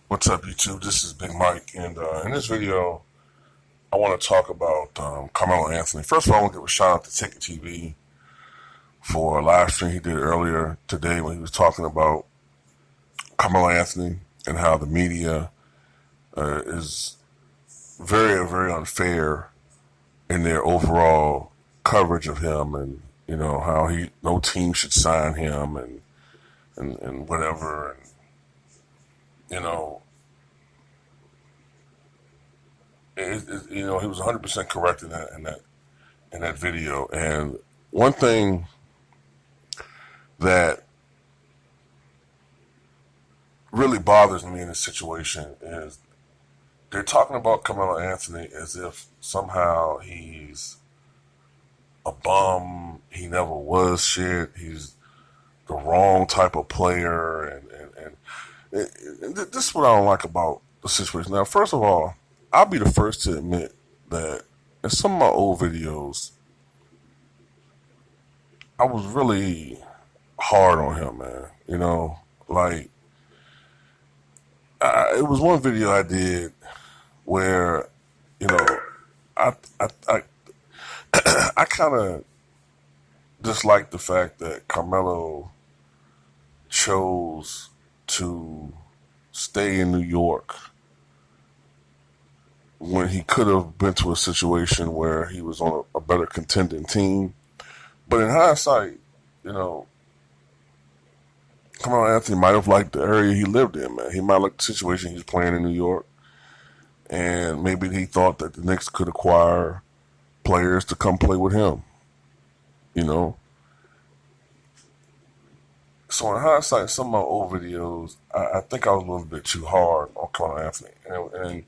What's up, YouTube? This is Big Mike, and in this video, I want to talk about Carmelo Anthony. First of all, I want to give a shout out to Ticket TV for a live stream he did earlier today when he was talking about Carmelo Anthony and how the media is very, very unfair in their overall coverage of him, and how no team should sign him, and whatever, and you know. He was 100% correct in that video. And one thing that really bothers me in this situation is they're talking about Carmelo Anthony as if somehow he's a bum. He never was shit. He's the wrong type of player, and this is what I don't like about the situation. Now, first of all, I'll be the first to admit that in some of my old videos, I was really hard on him, man. Like it was one video I did where, you know, I I I, I kind of disliked the fact that Carmelo chose to stay in New York when he could have been to a situation where he was on a better contending team. But in hindsight, you know, Carmelo Anthony might have liked the area he lived in, man. He might like the situation he was playing in New York, and maybe he thought that the Knicks could acquire players to come play with him, you know. So in hindsight, some of my old videos, I think I was a little bit too hard on Carmelo Anthony, and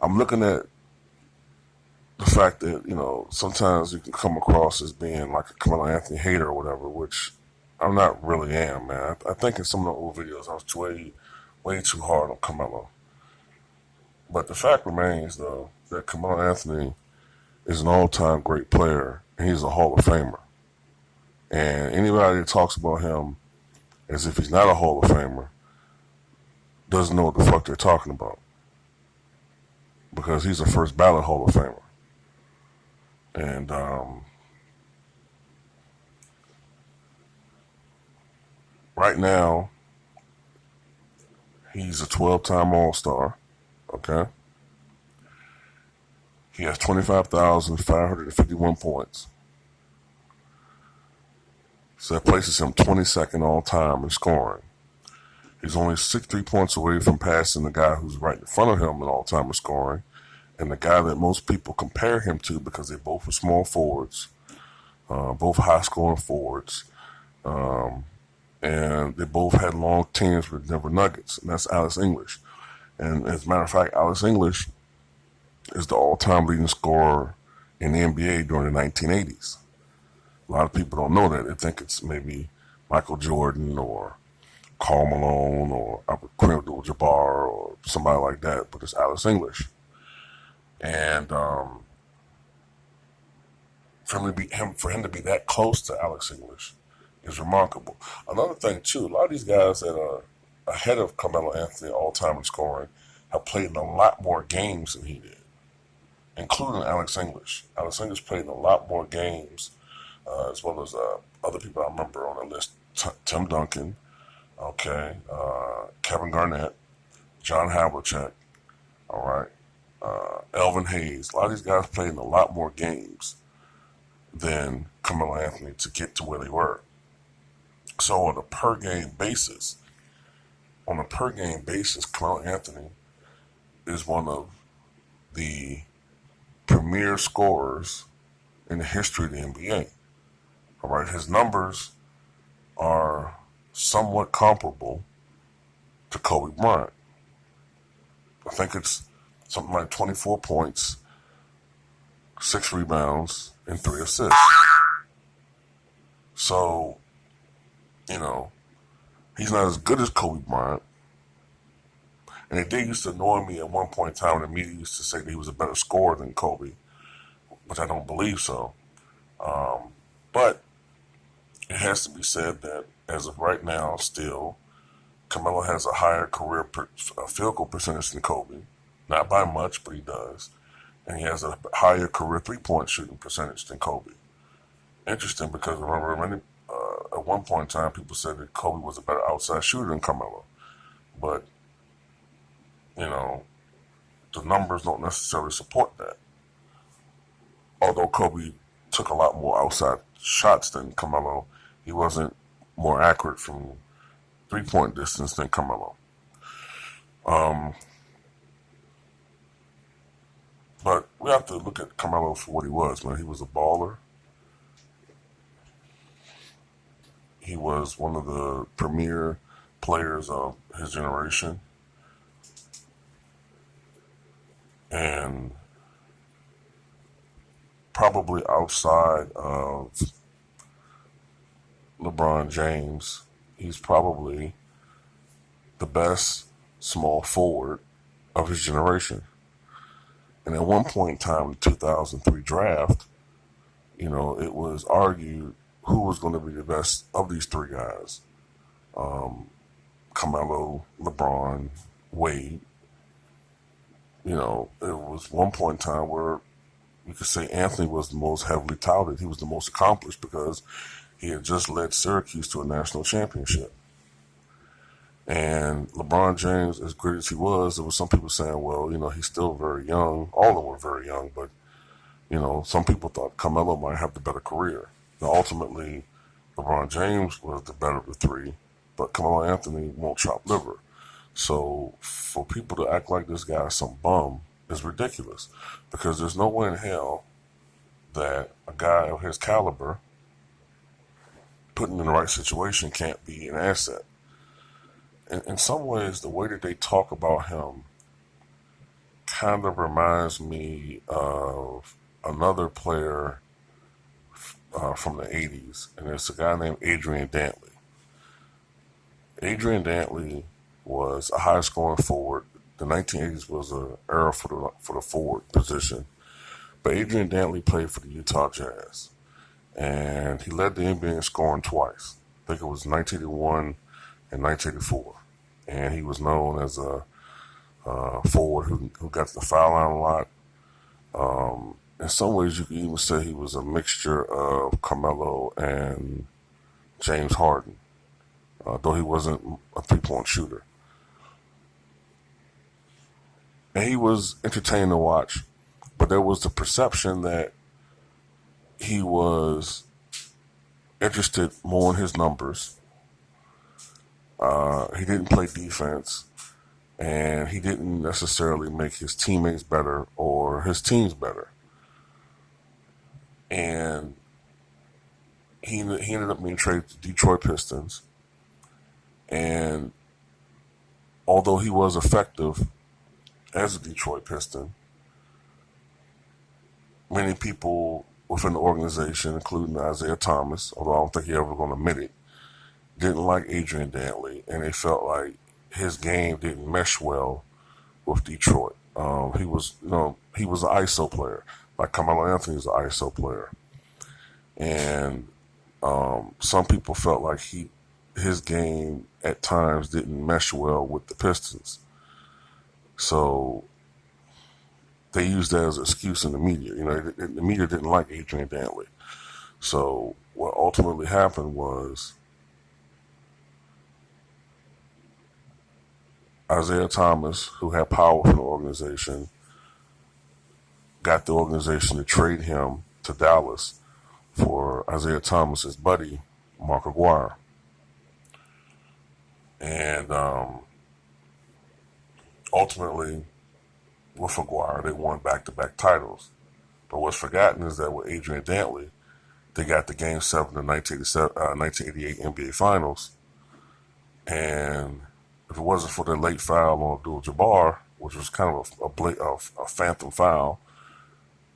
I'm looking at the fact that sometimes you can come across as being like a Carmelo Anthony hater or whatever, which I'm not really am, man. I think in some of the old videos I was way too hard on Carmelo. But the fact remains, though, that Carmelo Anthony is an all-time great player, and he's a Hall of Famer. And anybody that talks about him as if he's not a Hall of Famer doesn't know what the fuck they're talking about, because he's a first ballot Hall of Famer. And right now, he's a 12-time All-Star. Okay, he has 25,551 points. So that places him 22nd all time in scoring. He's only 63 points away from passing the guy who's right in front of him in all time in scoring, and the guy that most people compare him to because they both were small forwards, both high scoring forwards, and they both had long tenures with Denver Nuggets, and that's Alex English. And as a matter of fact, Alex English is the all-time leading scorer in the NBA during the 1980s. A lot of people don't know that. They think it's maybe Michael Jordan or Karl Malone or Kareem Abdul-Jabbar or somebody like that, but it's Alex English. And for him to be that close to Alex English is remarkable. Another thing too, a lot of these guys that are ahead of Carmelo Anthony all time in scoring have played in a lot more games than he did, including Alex English. Alex English played in a lot more games, as well as other people I remember on the list: Tim Duncan, okay, Kevin Garnett, John Havlicek, all right, Elvin Hayes. A lot of these guys played in a lot more games than Carmelo Anthony to get to where they were. So on a per game basis, Carmelo Anthony is one of the premier scorers in the history of the NBA. All right, his numbers are somewhat comparable to Kobe Bryant. I think it's something like 24 points, 6 rebounds, and 3 assists. So, he's not as good as Kobe Bryant. And it did used to annoy me at one point in time when the media used to say that he was a better scorer than Kobe, which I don't believe so. But it has to be said that as of right now, still, Carmelo has a higher career field goal percentage than Kobe. Not by much, but he does. And he has a higher career three-point shooting percentage than Kobe. Interesting because remember, at one point in time, people said that Kobe was a better outside shooter than Carmelo. But, you know, the numbers don't necessarily support that. Although Kobe took a lot more outside shots than Carmelo, he wasn't more accurate from three-point distance than Carmelo. But we have to look at Carmelo for what he was, man. He was a baller. He was one of the premier players of his generation. And probably outside of LeBron James, he's probably the best small forward of his generation. And at one point in time, in the 2003 draft, it was argued who was going to be the best of these three guys. Carmelo, LeBron, Wade. It was one point in time where you could say Anthony was the most heavily touted. He was the most accomplished because he had just led Syracuse to a national championship. And LeBron James, as great as he was, there was some people saying, well, he's still very young. All of them were very young, but, some people thought Carmelo might have the better career. Now, ultimately, LeBron James was the better of the three, but Carmelo Anthony won't chop liver. So for people to act like this guy is some bum is ridiculous because there's no way in hell that a guy of his caliber, put in the right situation, can't be an asset. In some ways, the way that they talk about him kind of reminds me of another player from the 80s, and it's a guy named Adrian Dantley. Adrian Dantley was a high-scoring forward. The 1980s was an era for the forward position. But Adrian Dantley played for the Utah Jazz, and he led the NBA in scoring twice. I think it was 1981 and 1984. And he was known as a forward who got to the foul line a lot. In some ways, you could even say he was a mixture of Carmelo and James Harden, though he wasn't a three-point shooter. And he was entertaining to watch, but there was the perception that he was interested more in his numbers. He didn't play defense, and he didn't necessarily make his teammates better or his teams better. And he ended up being traded to Detroit Pistons. And although he was effective as a Detroit Piston, many people within the organization, including Isaiah Thomas, although I don't think he ever going to admit it, didn't like Adrian Dantley, and they felt like his game didn't mesh well with Detroit. He was an ISO player, like Carmelo Anthony is an ISO player, and some people felt like his game at times didn't mesh well with the Pistons. So they used that as an excuse in the media. The media didn't like Adrian Dantley. So what ultimately happened was Isaiah Thomas, who had power in the organization, got the organization to trade him to Dallas for Isaiah Thomas's buddy, Mark Aguirre. And ultimately, with Aguirre, they won back-to-back titles. But what's forgotten is that with Adrian Dantley, they got the Game 7 of the 1988 NBA Finals. And if it wasn't for the late foul on Abdul-Jabbar, which was kind of a phantom foul,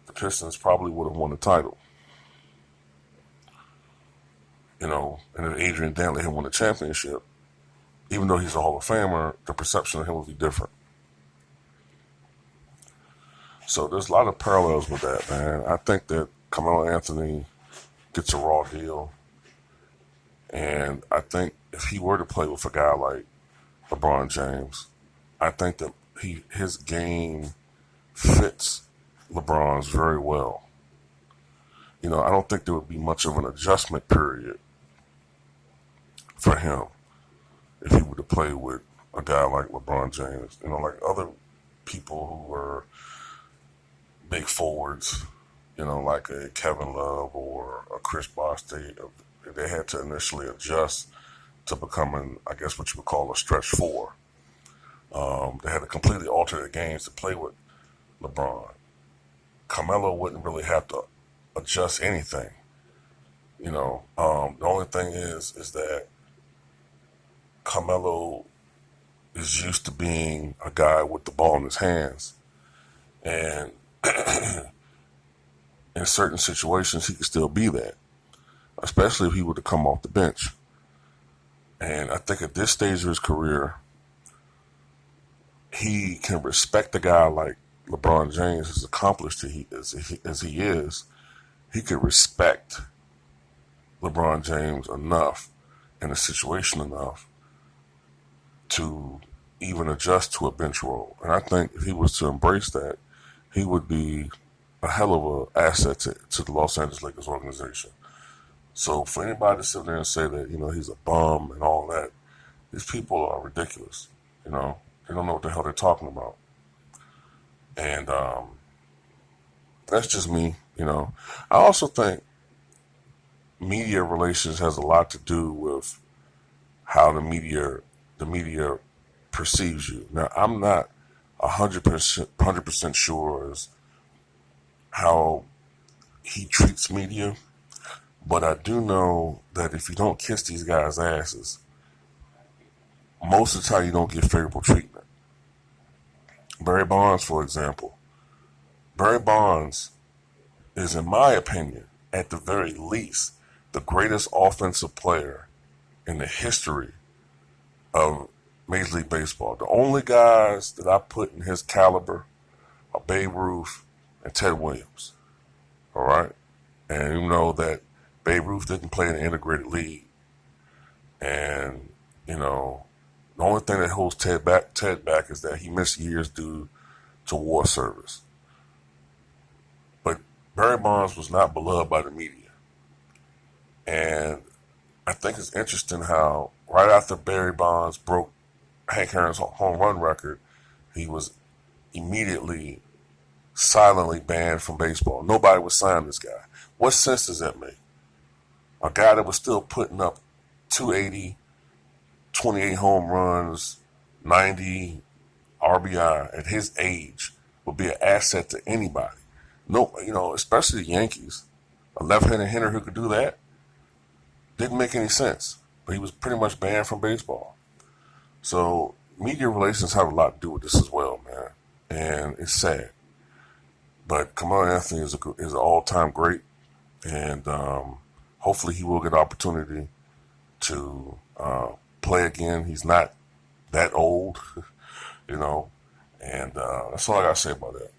the Pistons probably would have won the title. And if Adrian Dantley had won the championship, even though he's a Hall of Famer, the perception of him would be different. So there's a lot of parallels with that, man. I think that Carmelo Anthony gets a raw deal. And I think if he were to play with a guy like LeBron James. I think that his game fits LeBron's very well. I don't think there would be much of an adjustment period for him if he were to play with a guy like LeBron James. Like other people who were big forwards, like a Kevin Love or a Chris Bosh, they had to initially adjust to becoming, I guess, what you would call a stretch four. They had to completely alter their games to play with LeBron. Carmelo wouldn't really have to adjust anything. The only thing is that Carmelo is used to being a guy with the ball in his hands, and in certain situations he could still be that, especially if he were to come off the bench. And I think at this stage of his career, he can respect a guy like LeBron James, as accomplished as he is. He could respect LeBron James enough in a situation enough to even adjust to a bench role. And I think if he was to embrace that, he would be a hell of an asset to the Los Angeles Lakers organization. So for anybody to sit there and say that, he's a bum and all that, these people are ridiculous. They don't know what the hell they're talking about. And that's just me, I also think media relations has a lot to do with how the media perceives you. Now, I'm not 100% sure as how he treats media, but I do know that if you don't kiss these guys' asses, most of the time you don't get favorable treatment. Barry Bonds, for example. Barry Bonds is, in my opinion, at the very least, the greatest offensive player in the history of Major League Baseball. The only guys that I put in his caliber are Babe Ruth and Ted Williams. All right? And you know that Babe Ruth didn't play in the integrated league. And, the only thing that holds Ted back is that he missed years due to war service. But Barry Bonds was not beloved by the media. And I think it's interesting how right after Barry Bonds broke Hank Aaron's home run record, he was immediately silently banned from baseball. Nobody would sign this guy. What sense does that make? A guy that was still putting up 280, 28 home runs, 90 RBI at his age would be an asset to anybody. No, especially the Yankees. A left-handed hitter who could do that didn't make any sense. But he was pretty much banned from baseball. So media relations have a lot to do with this as well, man. And it's sad. But Carmelo Anthony is an all-time great. And hopefully he will get an opportunity to play again. He's not that old, and that's all I got to say about that.